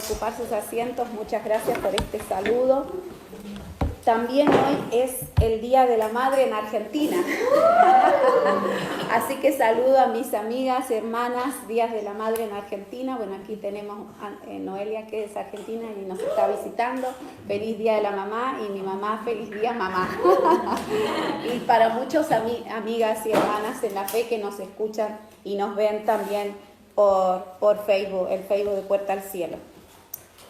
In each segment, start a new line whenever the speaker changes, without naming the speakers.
ocupar sus asientos. Muchas gracias por este saludo. También hoy es el Día de la Madre en Argentina. Así que saludo a mis amigas, hermanas, Días de la Madre en Argentina. Bueno, aquí tenemos a Noelia, que es argentina y nos está visitando. Feliz Día de la Mamá, y mi mamá, feliz día mamá. Y para muchos amigas y hermanas en la fe que nos escuchan y nos ven también por Facebook, el Facebook de Puerta al Cielo.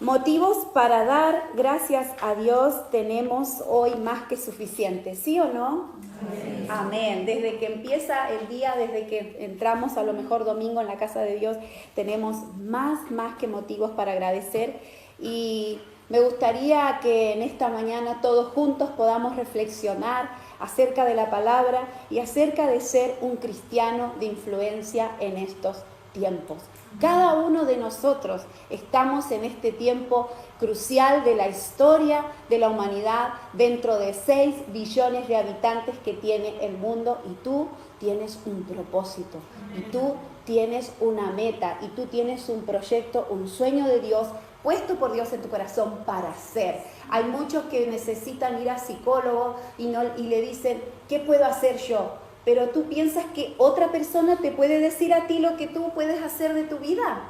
Motivos para dar gracias a Dios tenemos hoy más que suficiente, ¿sí o no? Amén. Amén. Desde que empieza el día, desde que entramos a lo mejor domingo en la casa de Dios, tenemos más que motivos para agradecer. Y me gustaría que en esta mañana todos juntos podamos reflexionar acerca de la palabra y acerca de ser un cristiano de influencia en estos tiempos. Cada uno de nosotros estamos en este tiempo crucial de la historia de la humanidad, dentro de 6 billones de habitantes que tiene el mundo, y tú tienes un propósito, y tú tienes una meta, y tú tienes un proyecto, un sueño de Dios, puesto por Dios en tu corazón para hacer. Hay muchos que necesitan ir a psicólogo y le dicen, ¿qué puedo hacer yo? Pero tú piensas que otra persona te puede decir a ti lo que tú puedes hacer de tu vida.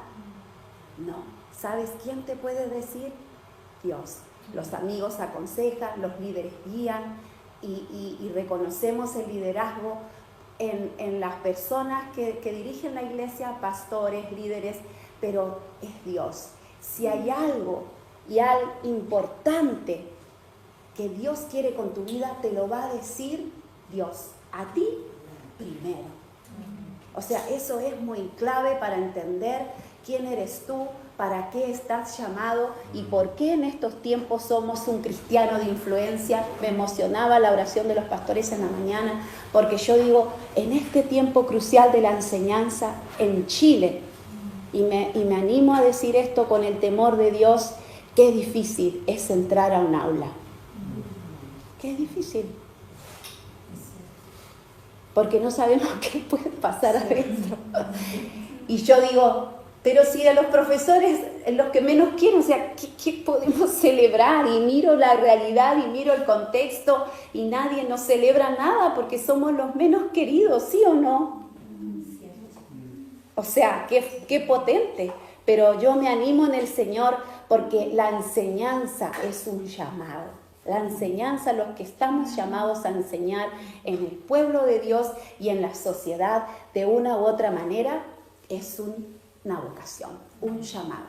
No. ¿Sabes quién te puede decir? Dios. Los amigos aconsejan, los líderes guían y reconocemos el liderazgo en las personas que dirigen la iglesia, pastores, líderes, pero es Dios. Si hay algo importante que Dios quiere con tu vida, te lo va a decir Dios. A ti primero. O sea, eso es muy clave para entender quién eres tú, para qué estás llamado y por qué en estos tiempos somos un cristiano de influencia. Me emocionaba la oración de los pastores en la mañana, porque yo digo, en este tiempo crucial de la enseñanza en Chile, y me animo a decir esto con el temor de Dios, qué difícil es entrar a un aula. Qué difícil. Porque no sabemos qué puede pasar adentro. Y yo digo, pero si de los profesores, los que menos quieren, o sea, ¿qué podemos celebrar? Y miro la realidad y miro el contexto y nadie nos celebra nada porque somos los menos queridos, ¿sí o no? O sea, qué potente. Pero yo me animo en el Señor porque la enseñanza es un llamado. La enseñanza, los que estamos llamados a enseñar en el pueblo de Dios y en la sociedad de una u otra manera, es una vocación, un llamado.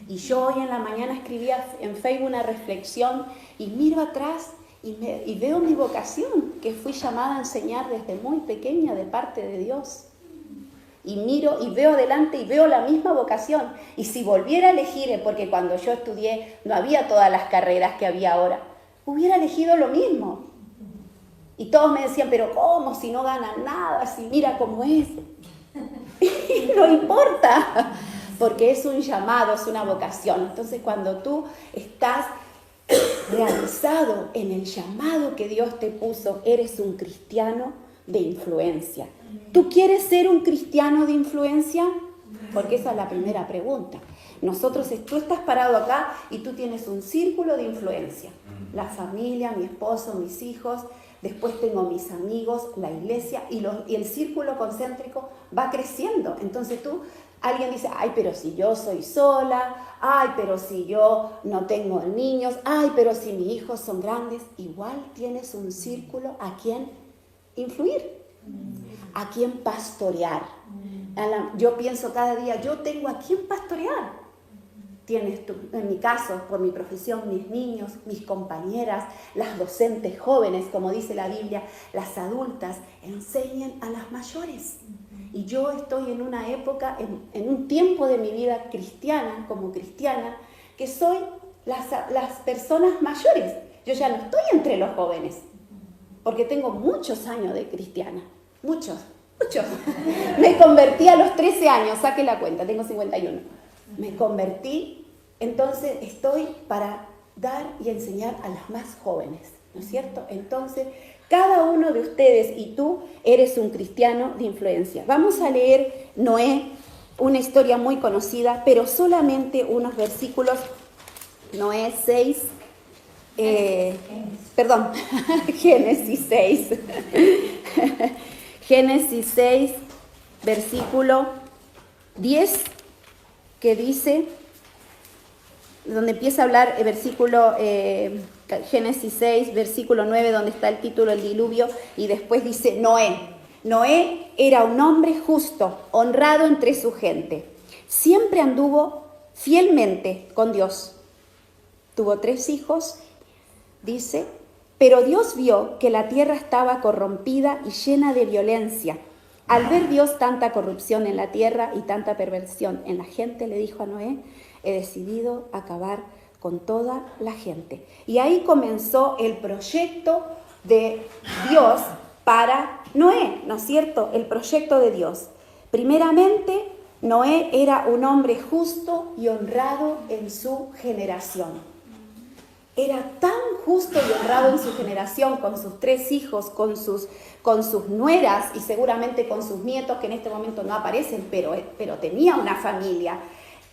Y yo hoy en la mañana escribía en Facebook una reflexión y miro atrás y veo mi vocación, que fui llamada a enseñar desde muy pequeña de parte de Dios. Y miro y veo adelante y veo la misma vocación. Y si volviera a elegir, porque cuando yo estudié no había todas las carreras que había ahora, hubiera elegido lo mismo. Y todos me decían, pero ¿cómo? Si no ganan nada, si mira cómo es. Y no importa, porque es un llamado, es una vocación. Entonces cuando tú estás realizado en el llamado que Dios te puso, eres un cristiano de influencia. ¿Tú quieres ser un cristiano de influencia? Porque esa es la primera pregunta. Tú estás parado acá y tú tienes un círculo de influencia. La familia, mi esposo, mis hijos, después tengo mis amigos, la iglesia y el círculo concéntrico va creciendo. Entonces alguien dice, ay, pero si yo soy sola, ay, pero si yo no tengo niños, ay, pero si mis hijos son grandes, igual tienes un círculo a quien influir, a quien pastorear. Yo pienso cada día, yo tengo a quien pastorear. Tienes tú, en mi caso, por mi profesión, mis niños, mis compañeras, las docentes jóvenes, como dice la Biblia, las adultas, enseñan a las mayores. Y yo estoy en una época, en un tiempo de mi vida cristiana, como cristiana, que soy las personas mayores. Yo ya no estoy entre los jóvenes, porque tengo muchos años de cristiana, muchos. Me convertí a los 13 años, saque la cuenta, tengo 51. Me convertí, entonces estoy para dar y enseñar a las más jóvenes, ¿no es cierto? Entonces, cada uno de ustedes y tú eres un cristiano de influencia. Vamos a leer Noé una historia muy conocida, pero solamente unos versículos. Noé 6, Génesis 6. Génesis 6, versículo 10, que dice, donde empieza a hablar el versículo, Génesis 6, versículo 9, donde está el título del diluvio, y después dice Noé. Noé era un hombre justo, honrado entre su gente. Siempre anduvo fielmente con Dios. Tuvo 3 hijos, dice, pero Dios vio que la tierra estaba corrompida y llena de violencia. Al ver Dios tanta corrupción en la tierra y tanta perversión en la gente, le dijo a Noé, he decidido acabar con toda la gente. Y ahí comenzó el proyecto de Dios para Noé, ¿no es cierto? El proyecto de Dios. Primeramente, Noé era un hombre justo y honrado en su generación. Era tan justo y honrado en su generación, con sus 3 hijos, con sus nueras y seguramente con sus nietos, que en este momento no aparecen, pero tenía una familia.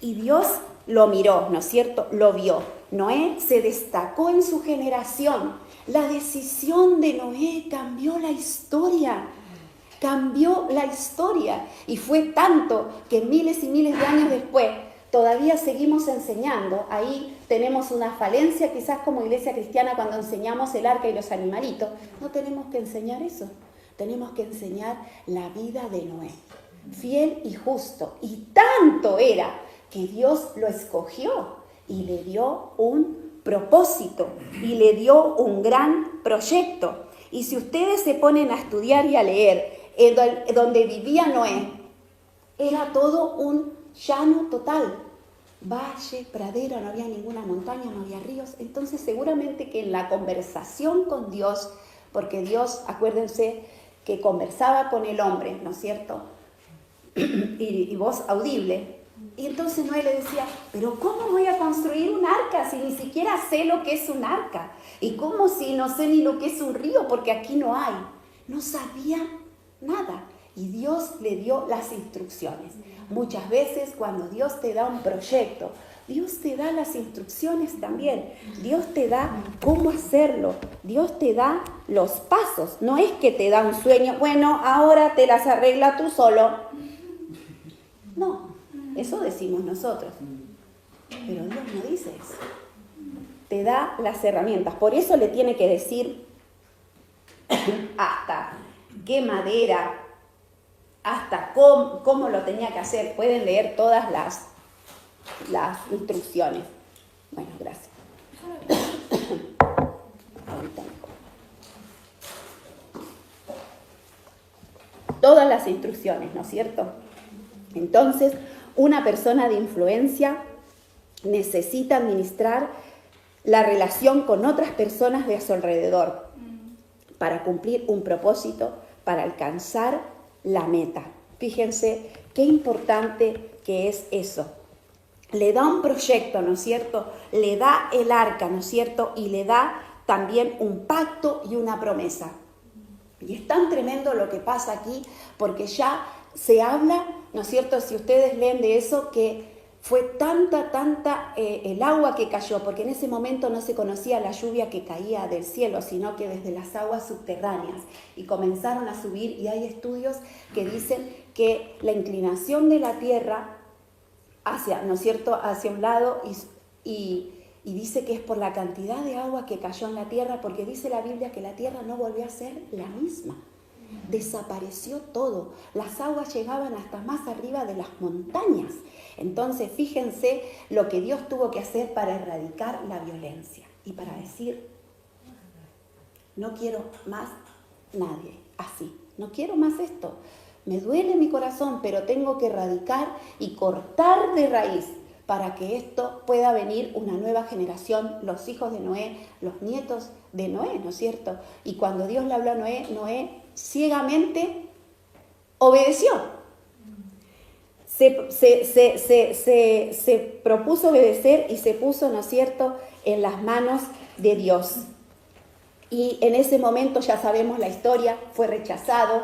Y Dios lo miró, ¿no es cierto? Lo vio. Noé se destacó en su generación. La decisión de Noé cambió la historia. Cambió la historia. Y fue tanto que miles y miles de años después todavía seguimos enseñando. Ahí tenemos una falencia quizás como iglesia cristiana cuando enseñamos el arca y los animalitos. No tenemos que enseñar eso. Tenemos que enseñar la vida de Noé. Fiel y justo. Y tanto era que Dios lo escogió y le dio un propósito y le dio un gran proyecto. Y si ustedes se ponen a estudiar y a leer donde vivía Noé, era todo un llano total. Valle, pradera, no había ninguna montaña, no había ríos. Entonces seguramente que en la conversación con Dios, porque Dios, acuérdense, que conversaba con el hombre, ¿no es cierto? Y voz audible. Y entonces Noé le decía, pero ¿cómo voy a construir un arca si ni siquiera sé lo que es un arca? ¿Y cómo si no sé ni lo que es un río? Porque aquí no hay. No sabía nada. Y Dios le dio las instrucciones. Muchas veces cuando Dios te da un proyecto, Dios te da las instrucciones también. Dios te da cómo hacerlo. Dios te da los pasos. No es que te da un sueño, bueno, ahora te las arregla tú solo. No, eso decimos nosotros. Pero Dios no dice eso. Te da las herramientas. Por eso le tiene que decir hasta qué madera, hasta cómo lo tenía que hacer. Pueden leer todas las instrucciones. Bueno, gracias. Ahorita mejor. Todas las instrucciones, ¿no es cierto? Entonces, una persona de influencia necesita administrar la relación con otras personas de su alrededor para cumplir un propósito, para alcanzar la meta. Fíjense qué importante que es eso. Le da un proyecto, ¿no es cierto? Le da el arca, ¿no es cierto? Y le da también un pacto y una promesa. Y es tan tremendo lo que pasa aquí, porque ya se habla, ¿no es cierto? Si ustedes leen de eso, que fue tanta el agua que cayó, porque en ese momento no se conocía la lluvia que caía del cielo, sino que desde las aguas subterráneas. Y comenzaron a subir, y hay estudios que dicen que la inclinación de la tierra hacia, ¿no es cierto?, hacia un lado, y dice que es por la cantidad de agua que cayó en la tierra, porque dice la Biblia que la tierra no volvió a ser la misma. Desapareció todo. Las aguas llegaban hasta más arriba de las montañas. Entonces, fíjense lo que Dios tuvo que hacer para erradicar la violencia y para decir, no quiero más nadie así. No quiero más esto. Me duele mi corazón, pero tengo que erradicar y cortar de raíz para que esto pueda venir una nueva generación, los hijos de Noé, los nietos de Noé, ¿no es cierto? Y cuando Dios le habló a Noé, Noé ciegamente obedeció. Se propuso obedecer y se puso, ¿no es cierto?, en las manos de Dios. Y en ese momento, ya sabemos la historia, fue rechazado,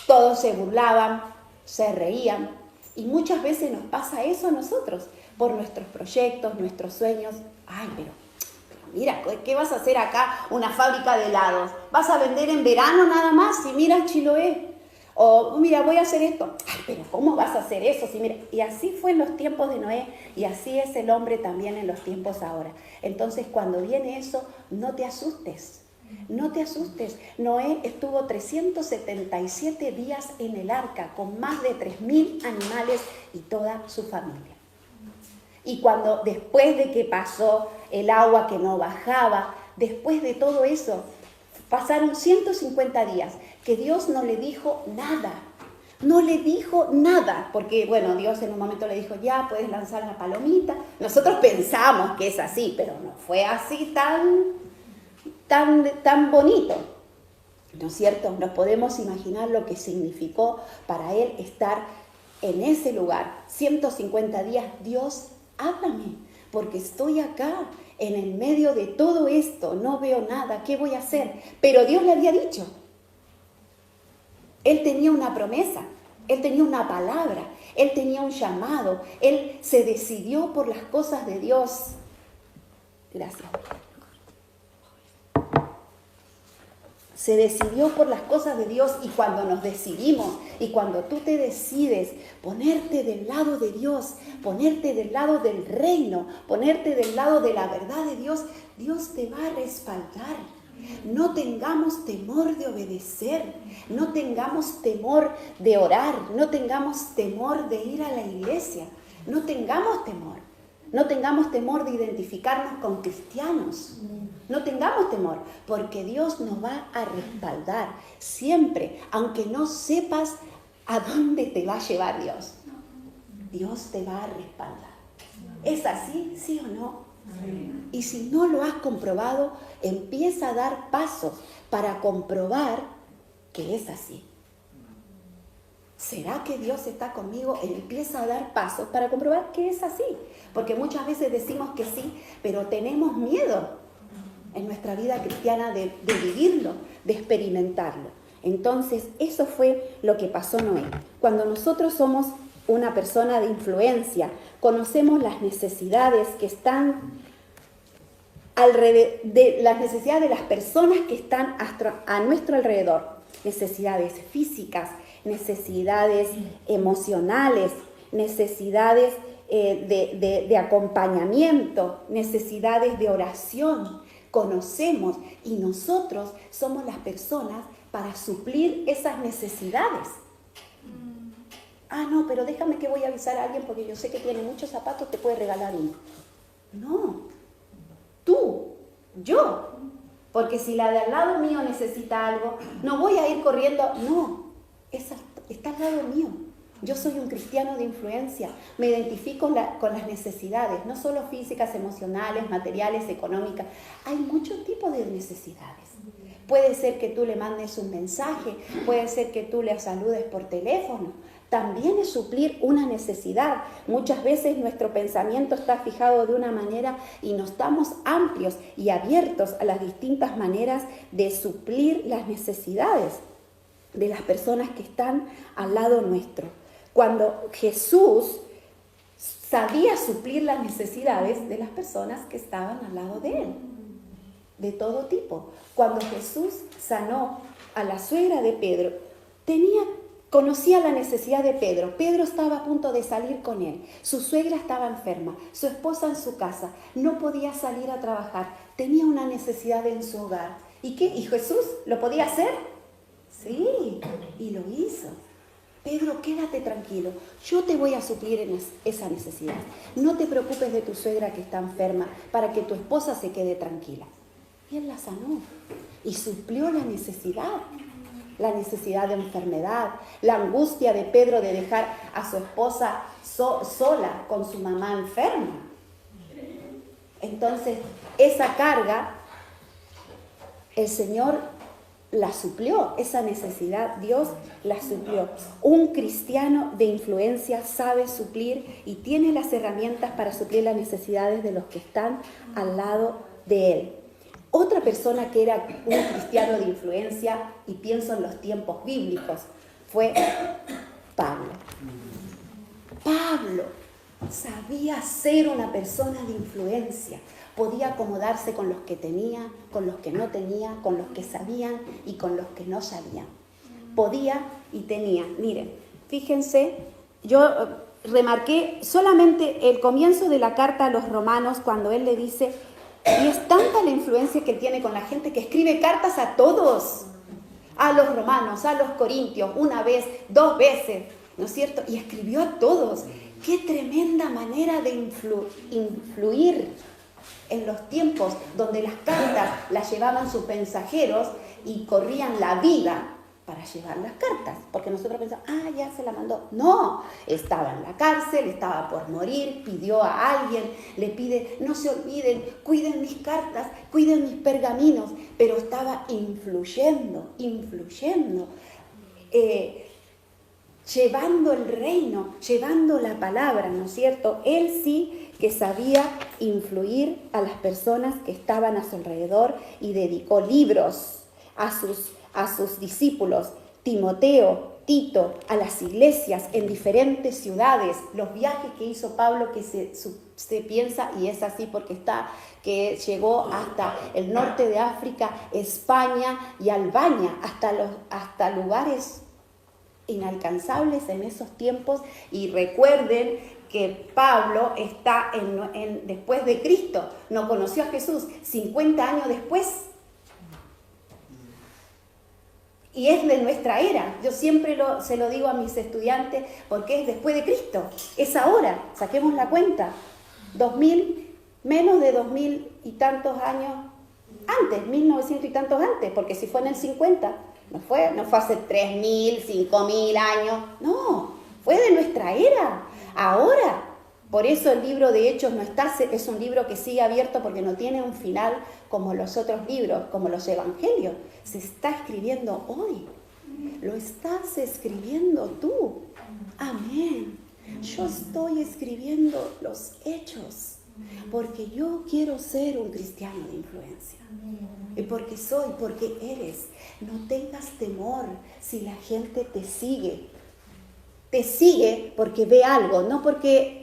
todos se burlaban, se reían, Y muchas veces nos pasa eso a nosotros, por nuestros proyectos, nuestros sueños. Ay, pero mira, ¿qué vas a hacer acá? Una fábrica de helados. ¿Vas a vender en verano nada más? Y mira Chiloé. O mira, voy a hacer esto. Ay, pero ¿cómo vas a hacer eso? Si mira. Y así fue en los tiempos de Noé y así es el hombre también en los tiempos ahora. Entonces, cuando viene eso, no te asustes. No te asustes. Noé estuvo 377 días en el arca con más de 3.000 animales y toda su familia. Y cuando después de que pasó el agua que no bajaba, después de todo eso, pasaron 150 días que Dios no le dijo nada. No le dijo nada, porque bueno, Dios en un momento le dijo, ya puedes lanzar la palomita. Nosotros pensamos que es así, pero no fue así tan bonito. ¿No es cierto? Nos podemos imaginar lo que significó para él estar en ese lugar. 150 días, Dios, háblame, porque estoy acá, en el medio de todo esto, no veo nada, ¿qué voy a hacer? Pero Dios le había dicho. Él tenía una promesa, él tenía una palabra, él tenía un llamado, él se decidió por las cosas de Dios. Gracias. Se decidió por las cosas de Dios y cuando nos decidimos y cuando tú te decides ponerte del lado de Dios, ponerte del lado del reino, ponerte del lado de la verdad de Dios, Dios te va a respaldar. No tengamos temor de obedecer, no tengamos temor de orar, no tengamos temor de ir a la iglesia, no tengamos temor. No tengamos temor de identificarnos con cristianos. No tengamos temor, porque Dios nos va a respaldar siempre, aunque no sepas a dónde te va a llevar Dios. Dios te va a respaldar. ¿Es así, sí o no? Y si no lo has comprobado, empieza a dar pasos para comprobar que es así. ¿Será que Dios está conmigo? Empieza a dar pasos para comprobar que es así. Porque muchas veces decimos que sí, pero tenemos miedo en nuestra vida cristiana de vivirlo, de experimentarlo. Entonces, eso fue lo que pasó Noé. Cuando nosotros somos una persona de influencia, conocemos las necesidades que están las necesidades de las personas que están a nuestro alrededor. Necesidades físicas, necesidades emocionales, necesidades de acompañamiento, necesidades de oración. Conocemos y nosotros somos las personas para suplir esas necesidades. Ah, no, pero déjame que voy a avisar a alguien porque yo sé que tiene muchos zapatos, te puede regalar uno. No, tú, yo. Porque si la de al lado mío necesita algo, no voy a ir corriendo. No, está al lado mío. Yo soy un cristiano de influencia. Me identifico con las necesidades, no solo físicas, emocionales, materiales, económicas. Hay muchos tipos de necesidades. Puede ser que tú le mandes un mensaje, puede ser que tú le saludes por teléfono. También es suplir una necesidad. Muchas veces nuestro pensamiento está fijado de una manera y no estamos amplios y abiertos a las distintas maneras de suplir las necesidades de las personas que están al lado nuestro. Cuando Jesús sabía suplir las necesidades de las personas que estaban al lado de él, de todo tipo. Cuando Jesús sanó a la suegra de Pedro, conocía la necesidad de Pedro. Pedro estaba a punto de salir con él. Su suegra estaba enferma, su esposa en su casa, no podía salir a trabajar, tenía una necesidad en su hogar. ¿Y qué? ¿Y Jesús lo podía hacer? Sí, y lo hizo. Pedro, quédate tranquilo, yo te voy a suplir en esa necesidad. No te preocupes de tu suegra que está enferma para que tu esposa se quede tranquila. Y él la sanó y suplió la necesidad de enfermedad, la angustia de Pedro de dejar a su esposa sola con su mamá enferma. Entonces, esa carga, el Señor la suplió, esa necesidad, Dios la suplió. Un cristiano de influencia sabe suplir y tiene las herramientas para suplir las necesidades de los que están al lado de él. Otra persona que era un cristiano de influencia, y pienso en los tiempos bíblicos, fue Pablo. Pablo sabía ser una persona de influencia. Podía acomodarse con los que tenía, con los que no tenía, con los que sabían y con los que no sabían. Podía y tenía. Miren, fíjense, yo remarqué solamente el comienzo de la carta a los romanos cuando él le dice, y es tanta la influencia que él tiene con la gente que escribe cartas a todos, a los romanos, a los corintios, una vez, 2 veces, ¿no es cierto? Y escribió a todos. ¡Qué tremenda manera de influir en los tiempos donde las cartas las llevaban sus mensajeros y corrían la vida para llevar las cartas? Porque nosotros pensamos, ya se la mandó. No, estaba en la cárcel, estaba por morir, pidió a alguien, le pide, no se olviden, cuiden mis cartas, cuiden mis pergaminos, pero estaba influyendo, llevando el reino, llevando la palabra, ¿no es cierto? Él sí que sabía influir a las personas que estaban a su alrededor y dedicó libros a sus discípulos, Timoteo, Tito, a las iglesias en diferentes ciudades. Los viajes que hizo Pablo, que se piensa, y es así porque que llegó hasta el norte de África, España y Albania, hasta lugares inalcanzables en esos tiempos. Y recuerden que Pablo está después de Cristo, no conoció a Jesús 50 años después, y es de nuestra era. Yo siempre se lo digo a mis estudiantes, porque es después de Cristo, es ahora, saquemos la cuenta, menos de 2000 y tantos años antes, 1900 y tantos antes, porque si fue en el 50, no fue hace 3000, 5000 años, no, fue de nuestra era, ahora. Por eso el libro de Hechos es un libro que sigue abierto, porque no tiene un final como los otros libros, como los evangelios. Se está escribiendo hoy, lo estás escribiendo tú. Amén. Yo estoy escribiendo los Hechos, porque yo quiero ser un cristiano de influencia. Y porque eres. No tengas temor si la gente te sigue. Te sigue porque ve algo, no porque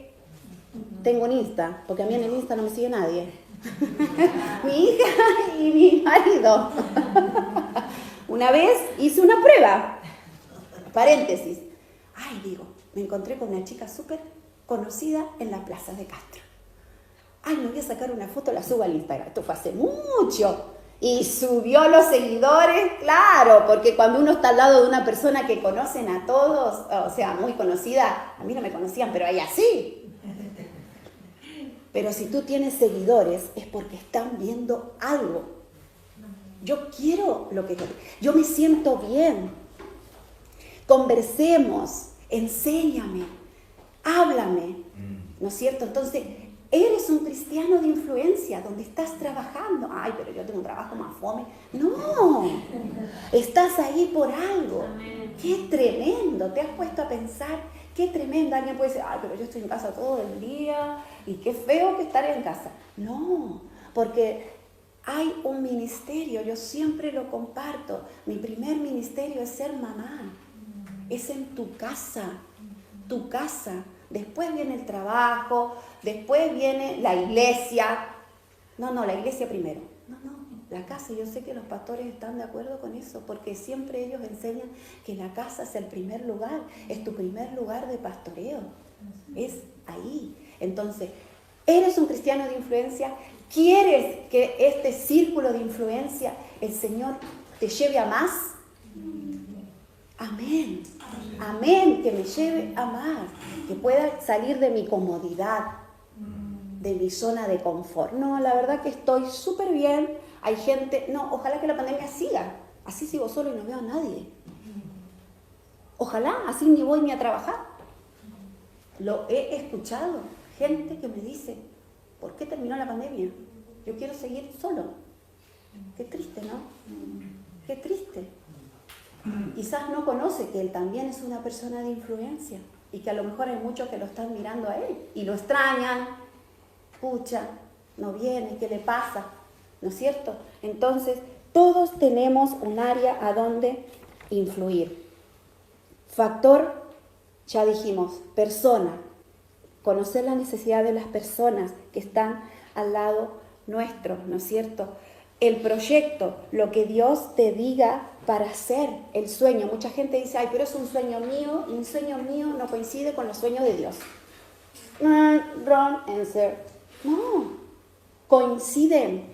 tengo un Insta, porque a mí en el Insta no me sigue nadie. Mi hija y mi marido. Una vez hice una prueba, paréntesis. Me encontré con una chica súper conocida en la Plaza de Castro. Me voy a sacar una foto, la subo al Instagram. Esto fue hace mucho. Y subió los seguidores, claro, porque cuando uno está al lado de una persona que conocen a todos, o sea, muy conocida, a mí no me conocían, pero a ella sí. Pero si tú tienes seguidores es porque están viendo algo. Yo quiero lo que yo me siento bien. Conversemos, enséñame, háblame, ¿no es cierto? Entonces, eres un cristiano de influencia, donde estás trabajando. Pero yo tengo un trabajo más fome. No, estás ahí por algo. Qué tremendo, te has puesto a pensar. Qué tremendo. Alguien puede decir, pero yo estoy en casa todo el día y qué feo que estar en casa. No, porque hay un ministerio, yo siempre lo comparto. Mi primer ministerio es ser mamá. Es en tu casa. Después viene el trabajo, después viene la iglesia. No, la iglesia primero. No, la casa. Yo sé que los pastores están de acuerdo con eso, porque siempre ellos enseñan que la casa es el primer lugar, es tu primer lugar de pastoreo. Es ahí. Entonces, eres un cristiano de influencia, ¿quieres que este círculo de influencia el Señor te lleve a más? Amén. Amén, que me lleve a más, que pueda salir de mi comodidad, de mi zona de confort. No, la verdad que estoy súper bien. Hay gente, ojalá que la pandemia siga. Así sigo solo y no veo a nadie. Ojalá, así ni voy ni a trabajar. Lo he escuchado. Gente que me dice, ¿por qué terminó la pandemia? Yo quiero seguir solo. Qué triste, ¿no? Qué triste. Quizás no conoce que él también es una persona de influencia y que a lo mejor hay muchos que lo están mirando a él y lo extrañan. Pucha, no viene, ¿qué le pasa? ¿No es cierto? Entonces, todos tenemos un área a donde influir. Factor, ya dijimos, persona. conocer la necesidad de las personas que están al lado nuestro, ¿no es cierto? El proyecto, lo que Dios te diga para hacer, el sueño. Mucha gente dice, ay, pero es un sueño mío, y un sueño mío no coincide con los sueños de Dios. Wrong answer. No, coinciden,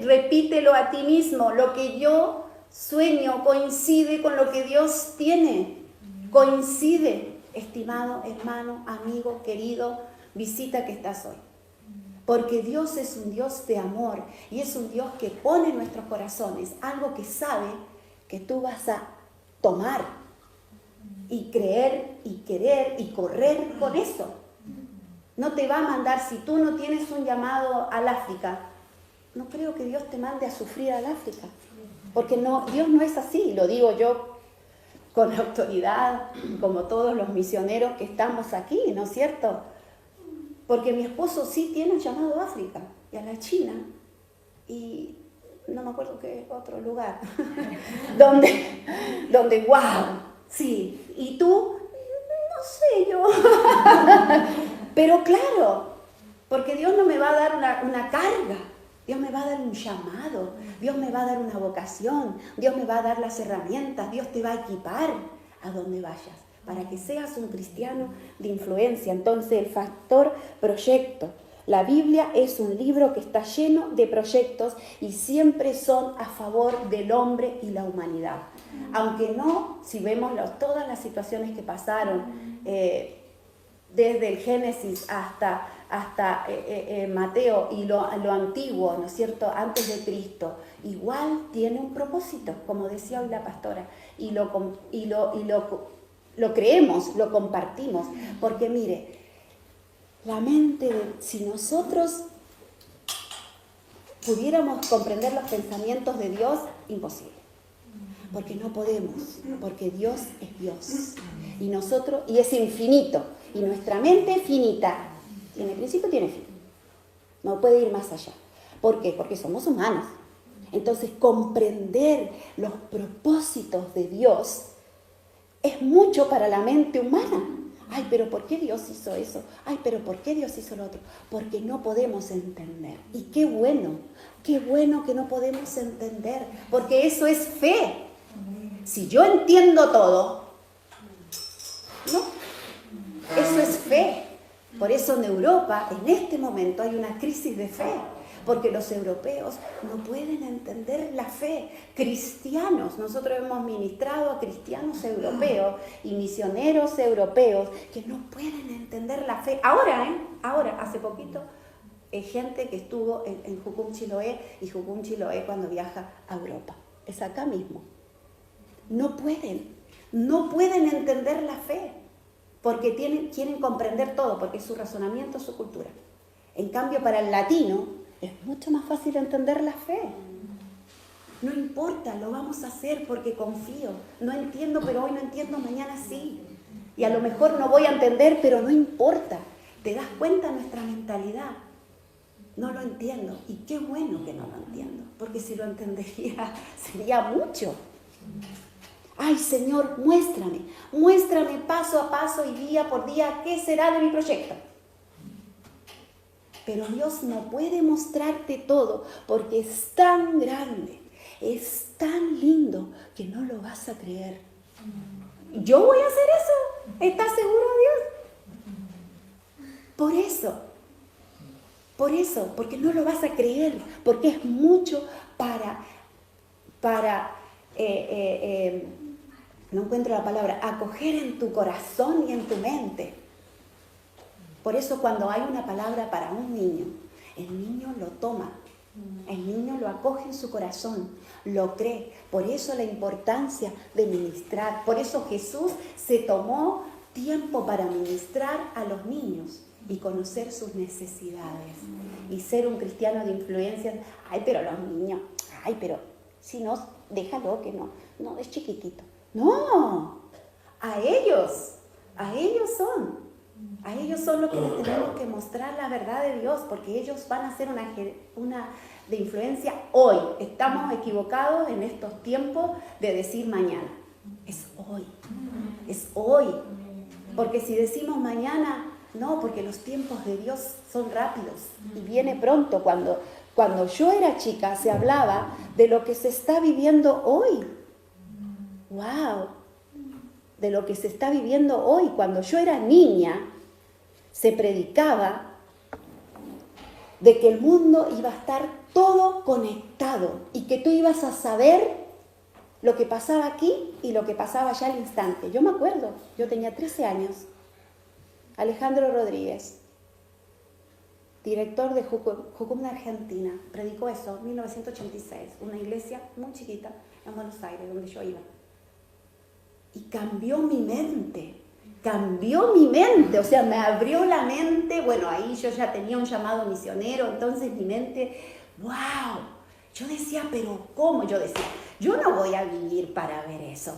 repítelo a ti mismo, lo que yo sueño coincide con lo que Dios tiene, coincide, estimado hermano, amigo, querido, visita que estás hoy. Porque Dios es un Dios de amor y es un Dios que pone en nuestros corazones algo que sabe que tú vas a tomar y creer y querer y correr con eso. No te va a mandar, si tú no tienes un llamado al África, no creo que Dios te mande a sufrir al África. Porque no, Dios no es así, lo digo yo con autoridad, como todos los misioneros que estamos aquí, ¿no es cierto? Porque mi esposo sí tiene un llamado a África y a la China y no me acuerdo qué otro lugar, donde wow, sí, y tú, no sé yo, pero claro, porque Dios no me va a dar una carga, Dios me va a dar un llamado, Dios me va a dar una vocación, Dios me va a dar las herramientas, Dios te va a equipar a donde vayas, para que seas un cristiano de influencia. Entonces, el factor proyecto. La Biblia es un libro que está lleno de proyectos y siempre son a favor del hombre y la humanidad. Aunque no, si vemos todas las situaciones que pasaron, desde el Génesis hasta Mateo y lo antiguo, ¿no es cierto?, antes de Cristo, igual tiene un propósito, como decía hoy la pastora, y lo creemos, lo compartimos, porque mire, la mente, si nosotros pudiéramos comprender los pensamientos de Dios, imposible, porque no podemos, porque Dios es Dios, y es infinito, y nuestra mente finita, tiene principio, tiene fin, no puede ir más allá. ¿Por qué? Porque somos humanos. Entonces, comprender los propósitos de Dios es mucho para la mente humana. Ay, pero ¿por qué Dios hizo eso? Ay, pero ¿por qué Dios hizo lo otro? Porque no podemos entender. Y qué bueno que no podemos entender, porque eso es fe. Si yo entiendo todo, no, eso es fe. Por eso en Europa, en este momento, hay una crisis de fe. Porque los europeos no pueden entender la fe. Cristianos, nosotros hemos ministrado a cristianos europeos y misioneros europeos que no pueden entender la fe. Ahora, hace poquito, gente que estuvo en Jucum Chiloé, y Jucum Chiloé cuando viaja a Europa. Es acá mismo. No pueden entender la fe, porque quieren comprender todo, porque es su razonamiento, su cultura. En cambio, para el latino, es mucho más fácil entender la fe. No importa, lo vamos a hacer porque confío. No entiendo, pero hoy no entiendo, mañana sí. Y a lo mejor no voy a entender, pero no importa. ¿Te das cuenta de nuestra mentalidad? No lo entiendo. Y qué bueno que no lo entiendo, porque si lo entendería sería mucho. Ay, Señor, muéstrame paso a paso y día por día qué será de mi proyecto. Pero Dios no puede mostrarte todo porque es tan grande, es tan lindo que no lo vas a creer. ¿Yo voy a hacer eso? ¿Estás seguro, Dios? Por eso, porque no lo vas a creer, porque es mucho no encuentro la palabra, acoger en tu corazón y en tu mente. Por eso cuando hay una palabra para un niño, el niño lo toma, el niño lo acoge en su corazón, lo cree. Por eso la importancia de ministrar, por eso Jesús se tomó tiempo para ministrar a los niños y conocer sus necesidades y ser un cristiano de influencia. Ay, pero los niños, ay, pero si no, déjalo que no es chiquitito. No, a ellos son los que les tenemos que mostrar la verdad de Dios, porque ellos van a ser una de influencia hoy. Estamos equivocados en estos tiempos de decir mañana. Es hoy, porque si decimos mañana, No, porque los tiempos de Dios son rápidos y viene pronto. Cuando yo era chica se hablaba de lo que se está viviendo hoy. ¡Wow! De lo que se está viviendo hoy. Cuando yo era niña se predicaba de que el mundo iba a estar todo conectado y que tú ibas a saber lo que pasaba aquí y lo que pasaba allá al instante. Yo me acuerdo, yo tenía 13 años. Alejandro Rodríguez, director de Jucum de Argentina, predicó eso en 1986, una iglesia muy chiquita en Buenos Aires, donde yo iba. Y cambió mi mente, o sea, me abrió la mente. Bueno, ahí yo ya tenía un llamado misionero, entonces mi mente, ¡wow! Yo decía, ¿pero cómo? Yo decía, yo no voy a vivir para ver eso.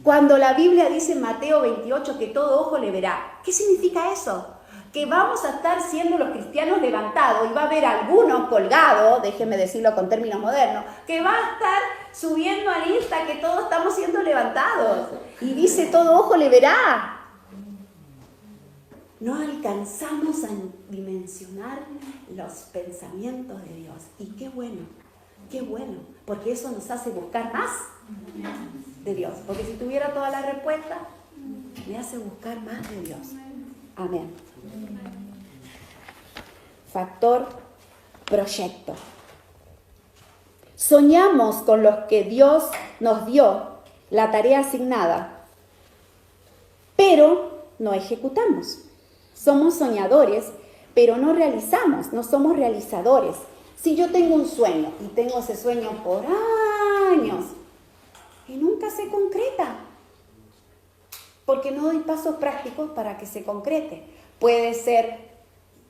Cuando la Biblia dice en Mateo 28 que todo ojo le verá, ¿qué significa eso? Que vamos a estar siendo los cristianos levantados y va a haber alguno colgado, déjenme decirlo con términos modernos, que va a estar subiendo al Insta que todos estamos siendo levantados. Y dice todo ojo le verá. No alcanzamos a dimensionar los pensamientos de Dios. Y qué bueno, porque eso nos hace buscar más de Dios. Porque si tuviera toda la respuesta, me hace buscar más de Dios. Amén. Factor proyecto. Soñamos con los que Dios nos dio la tarea asignada, pero no ejecutamos. Somos soñadores, pero no realizamos, no somos realizadores. Si yo tengo un sueño y tengo ese sueño por años y nunca se concreta, porque no doy pasos prácticos para que se concrete. Puede ser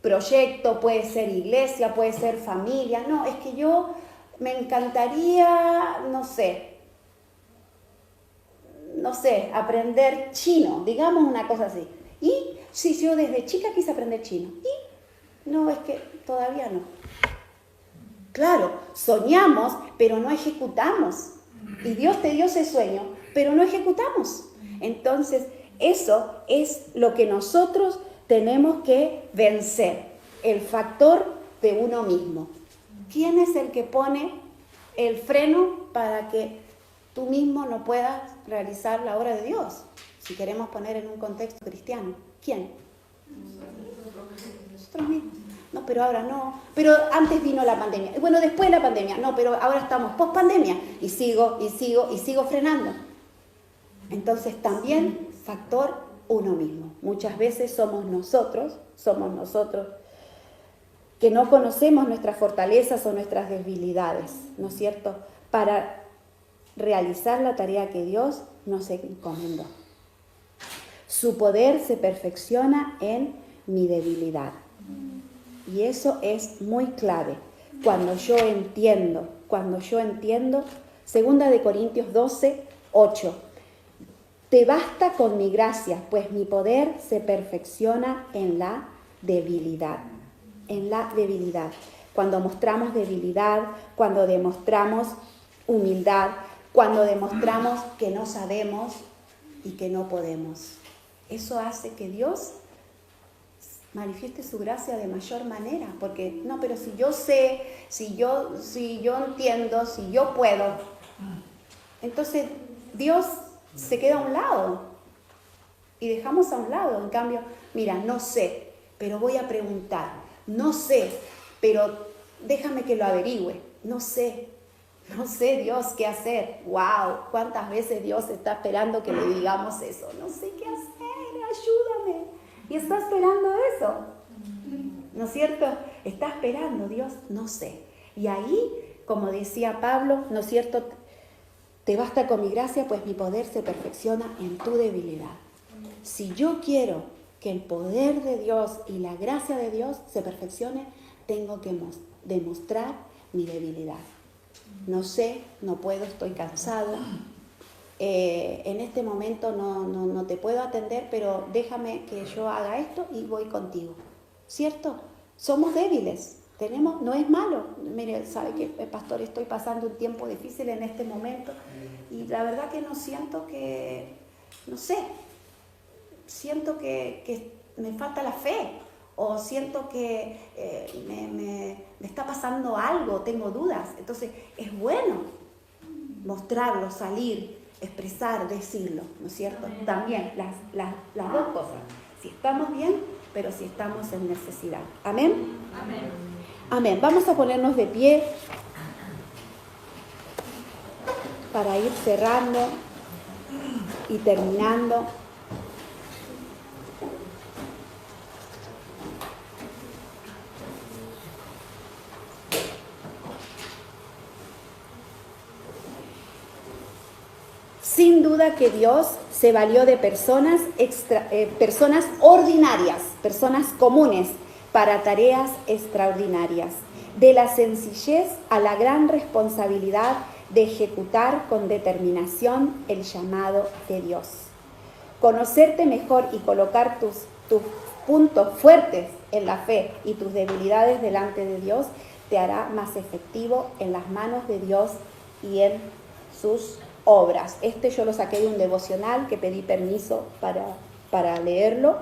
proyecto, puede ser iglesia, puede ser familia. No, es que yo me encantaría, no sé, aprender chino, digamos una cosa así. Y si yo desde chica quise aprender chino, y no, es que todavía no. Claro, soñamos, pero no ejecutamos. Y Dios te dio ese sueño, pero no ejecutamos. Entonces, eso es lo que nosotros tenemos que vencer, el factor de uno mismo. ¿Quién es el que pone el freno para que tú mismo no puedas realizar la obra de Dios? Si queremos poner en un contexto cristiano, ¿quién? Nosotros mismos. No, pero ahora no. Pero antes vino la pandemia. Bueno, después de la pandemia. No, pero ahora estamos post pandemia. Y sigo frenando. Entonces también factor uno mismo. Muchas veces somos nosotros que no conocemos nuestras fortalezas o nuestras debilidades, ¿no es cierto? Para realizar la tarea que Dios nos encomendó. Su poder se perfecciona en mi debilidad. Y eso es muy clave. Cuando yo entiendo, 2 Corintios 12, 8. Te basta con mi gracia, pues mi poder se perfecciona en la debilidad. En la debilidad. Cuando mostramos debilidad, cuando demostramos humildad, cuando demostramos que no sabemos y que no podemos. Eso hace que Dios manifieste su gracia de mayor manera, porque no, pero si yo sé, si yo entiendo, si yo puedo, entonces Dios se queda a un lado y dejamos a un lado. En cambio, mira, no sé, pero voy a preguntar, no sé, pero déjame que lo averigüe, no sé Dios qué hacer. Wow, cuántas veces Dios está esperando que le digamos eso, no sé qué hacer, ayúdame. Y está esperando eso, ¿no es cierto? Está esperando Dios, no sé. Y ahí, como decía Pablo, ¿no es cierto? Te basta con mi gracia, pues mi poder se perfecciona en tu debilidad. Si yo quiero que el poder de Dios y la gracia de Dios se perfeccione, tengo que demostrar mi debilidad. No sé, no puedo, estoy cansado. En este momento no te puedo atender, pero déjame que yo haga esto y voy contigo. ¿Cierto? Somos débiles. No es malo. Mire, sabe que, pastor, estoy pasando un tiempo difícil en este momento y la verdad que no siento que, no sé, siento que me falta la fe, o siento que me está pasando algo, tengo dudas. Entonces es bueno mostrarlo, salir, expresar, decirlo, ¿no es cierto? También las dos cosas, si estamos bien, pero si estamos en necesidad. ¿Amén?
Amén.
Amén. Vamos a ponernos de pie para ir cerrando y terminando. Sin duda que Dios se valió de personas ordinarias, personas comunes, para tareas extraordinarias, de la sencillez a la gran responsabilidad de ejecutar con determinación el llamado de Dios. Conocerte mejor y colocar tus puntos fuertes en la fe y tus debilidades delante de Dios te hará más efectivo en las manos de Dios y en sus obras. Yo lo saqué de un devocional que pedí permiso para leerlo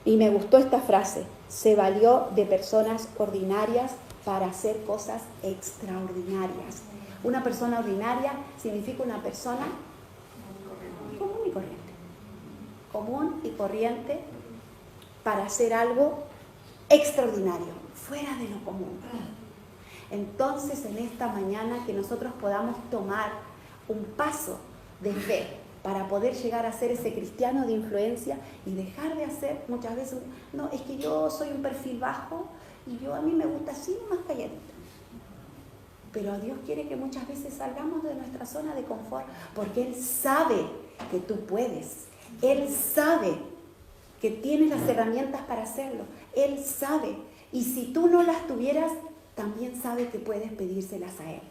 y me gustó esta frase: se valió de personas ordinarias para hacer cosas extraordinarias. Una persona ordinaria significa una persona común y corriente. Común y corriente para hacer algo extraordinario, fuera de lo común. Entonces, en esta mañana que nosotros podamos tomar un paso de fe para poder llegar a ser ese cristiano de influencia y dejar de hacer muchas veces, no, es que yo soy un perfil bajo y a mí me gusta así más calladita. Pero Dios quiere que muchas veces salgamos de nuestra zona de confort, porque Él sabe que tú puedes. Él sabe que tienes las herramientas para hacerlo. Él sabe. Y si tú no las tuvieras, también sabe que puedes pedírselas a Él.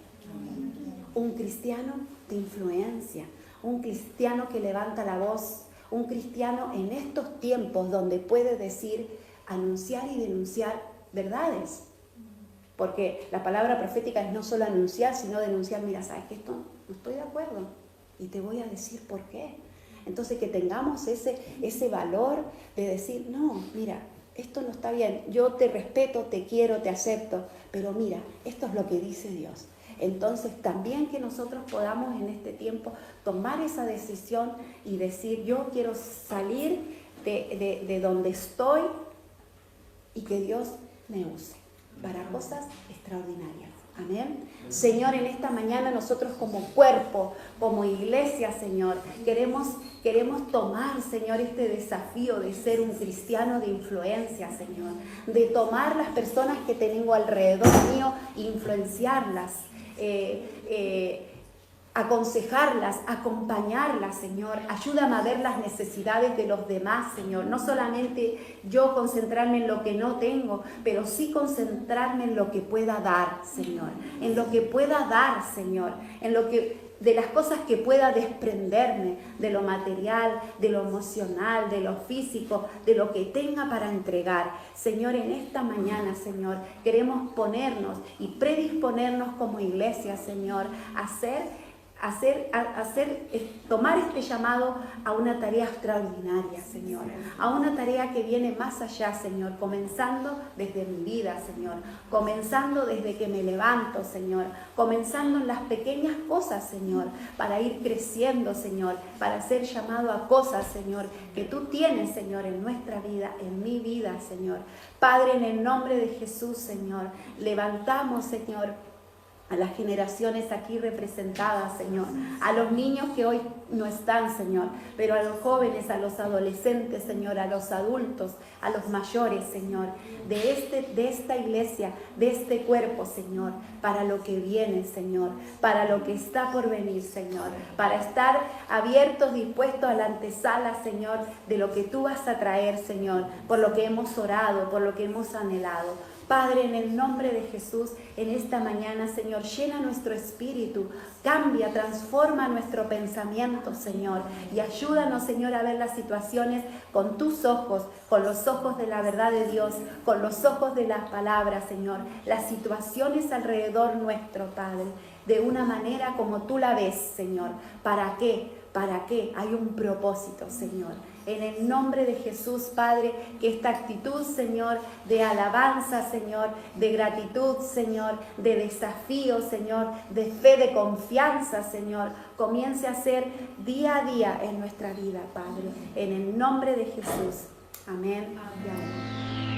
Un cristiano de influencia, un cristiano que levanta la voz, un cristiano en estos tiempos donde puede decir, anunciar y denunciar verdades. Porque la palabra profética es no solo anunciar, sino denunciar, mira, sabes que esto no estoy de acuerdo y te voy a decir por qué. Entonces que tengamos ese valor de decir, no, mira, esto no está bien, yo te respeto, te quiero, te acepto, pero mira, esto es lo que dice Dios. Entonces también que nosotros podamos en este tiempo tomar esa decisión y decir, yo quiero salir de donde estoy y que Dios me use para cosas extraordinarias. Amén. Señor, en esta mañana nosotros como cuerpo, como iglesia, Señor, queremos tomar, Señor, este desafío de ser un cristiano de influencia, Señor, de tomar las personas que tengo alrededor mío e influenciarlas, aconsejarlas, acompañarlas, Señor. Ayúdame a ver las necesidades de los demás, Señor. No solamente yo concentrarme en lo que no tengo, pero sí concentrarme en lo que pueda dar, Señor. En lo que pueda dar, Señor. De las cosas que pueda desprenderme, de lo material, de lo emocional, de lo físico, de lo que tenga para entregar. Señor, en esta mañana, Señor, queremos ponernos y predisponernos como iglesia, Señor, a tomar este llamado a una tarea extraordinaria, Señor, a una tarea que viene más allá, Señor, comenzando desde mi vida, Señor, comenzando desde que me levanto, Señor, comenzando en las pequeñas cosas, Señor, para ir creciendo, Señor, para ser llamado a cosas, Señor, que tú tienes, Señor, en nuestra vida, en mi vida, Señor. Padre, en el nombre de Jesús, Señor, levantamos, Señor, a las generaciones aquí representadas, Señor, a los niños que hoy no están, Señor, pero a los jóvenes, a los adolescentes, Señor, a los adultos, a los mayores, Señor, de esta iglesia, de este cuerpo, Señor, para lo que viene, Señor, para lo que está por venir, Señor, para estar abiertos, dispuestos a la antesala, Señor, de lo que tú vas a traer, Señor, por lo que hemos orado, por lo que hemos anhelado. Padre, en el nombre de Jesús, en esta mañana, Señor, llena nuestro espíritu, cambia, transforma nuestro pensamiento, Señor, y ayúdanos, Señor, a ver las situaciones con tus ojos, con los ojos de la verdad de Dios, con los ojos de las palabras, Señor, las situaciones alrededor nuestro, Padre, de una manera como tú la ves, Señor. ¿Para qué? ¿Para qué? Hay un propósito, Señor. En el nombre de Jesús, Padre, que esta actitud, Señor, de alabanza, Señor, de gratitud, Señor, de desafío, Señor, de fe, de confianza, Señor, comience a ser día a día en nuestra vida, Padre. En el nombre de Jesús. Amén. Amén.